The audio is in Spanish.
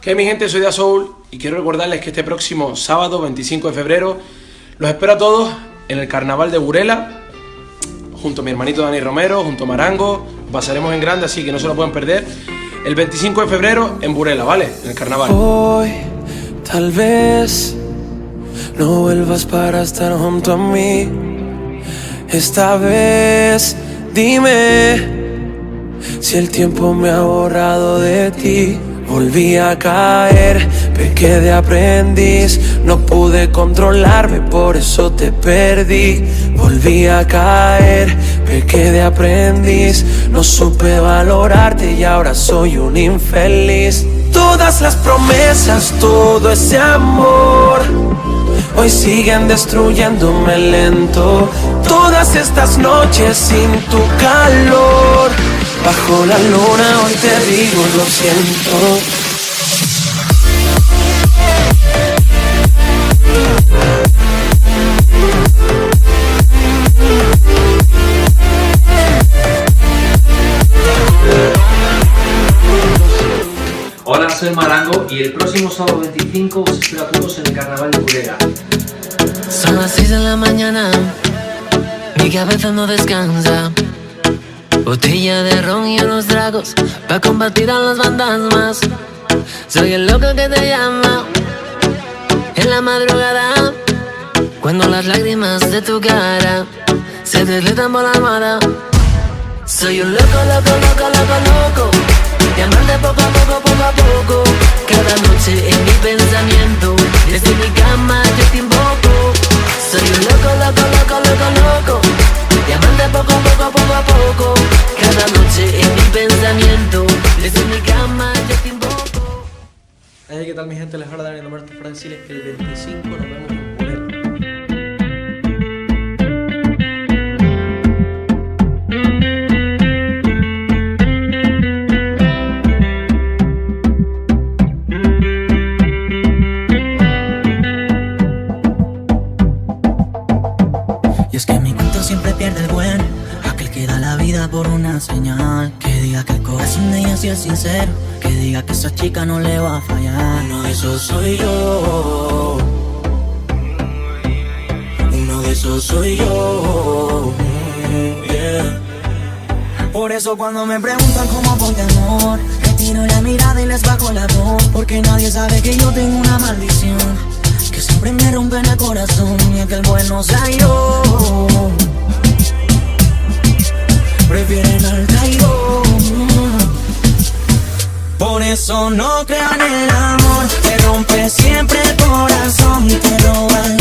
¿Qué mi gente? Soy Da Soul y quiero recordarles que este próximo sábado 25 de febrero los espero a todos en el carnaval de Burela, junto a mi hermanito Dani Romero, junto a Marango. Lo pasaremos en grande, así que no se lo pueden perder. El 25 de febrero en Burela, ¿vale? En el carnaval. Hoy, tal vez no vuelvas para estar junto a mí. Esta vez, dime si el tiempo me ha borrado de ti. Volví a caer, pequé de aprendiz. No pude controlarme, por eso te perdí. Volví a caer, pequé de aprendiz. No supe valorarte y ahora soy un infeliz. Todas las promesas, todo ese amor, hoy siguen destruyéndome lento. Todas estas noches sin tu calor, bajo la luna hoy te digo lo siento. Hola, soy Marango y el próximo sábado 25 os espero a todos en el carnaval de Burela. Son las 6 de la mañana, mi cabeza no descansa. Botella de ron y unos tragos pa' combatir a los fantasmas. Soy el loco que te llama en la madrugada, cuando las lágrimas de tu cara se deslizan por la almohada. Soy un loco, loco, loco, loco, loco, llamarte poco a poco, poco a poco. Cada noche en mi pensamiento, desde mi cama yo te invoco. Soy un loco, loco, loco, loco, loco, llamarte poco a poco, poco a poco. Cada noche en mi pensamiento, desde mi cama yo te invoco. Hey, ¿qué tal mi gente? Les habla Dani Romero para decirles que el 25 nos vemos en Burela. Y es que mi cuento siempre pierde el buen, aquel que da la vida por una señal. Que diga que el corazón de ella sí es sincero, que diga que esa chica no le va a fallar. Uno de esos soy yo, uno de esos soy yo, yeah. Por eso cuando me preguntan cómo voy de amor, retiro la mirada y les bajo la voz, porque nadie sabe que yo tengo una maldición que siempre me rompe en el corazón, y es que el bueno sea yo. Prefieren al traidor. Por eso no crean el amor, te rompe siempre el corazón, te roban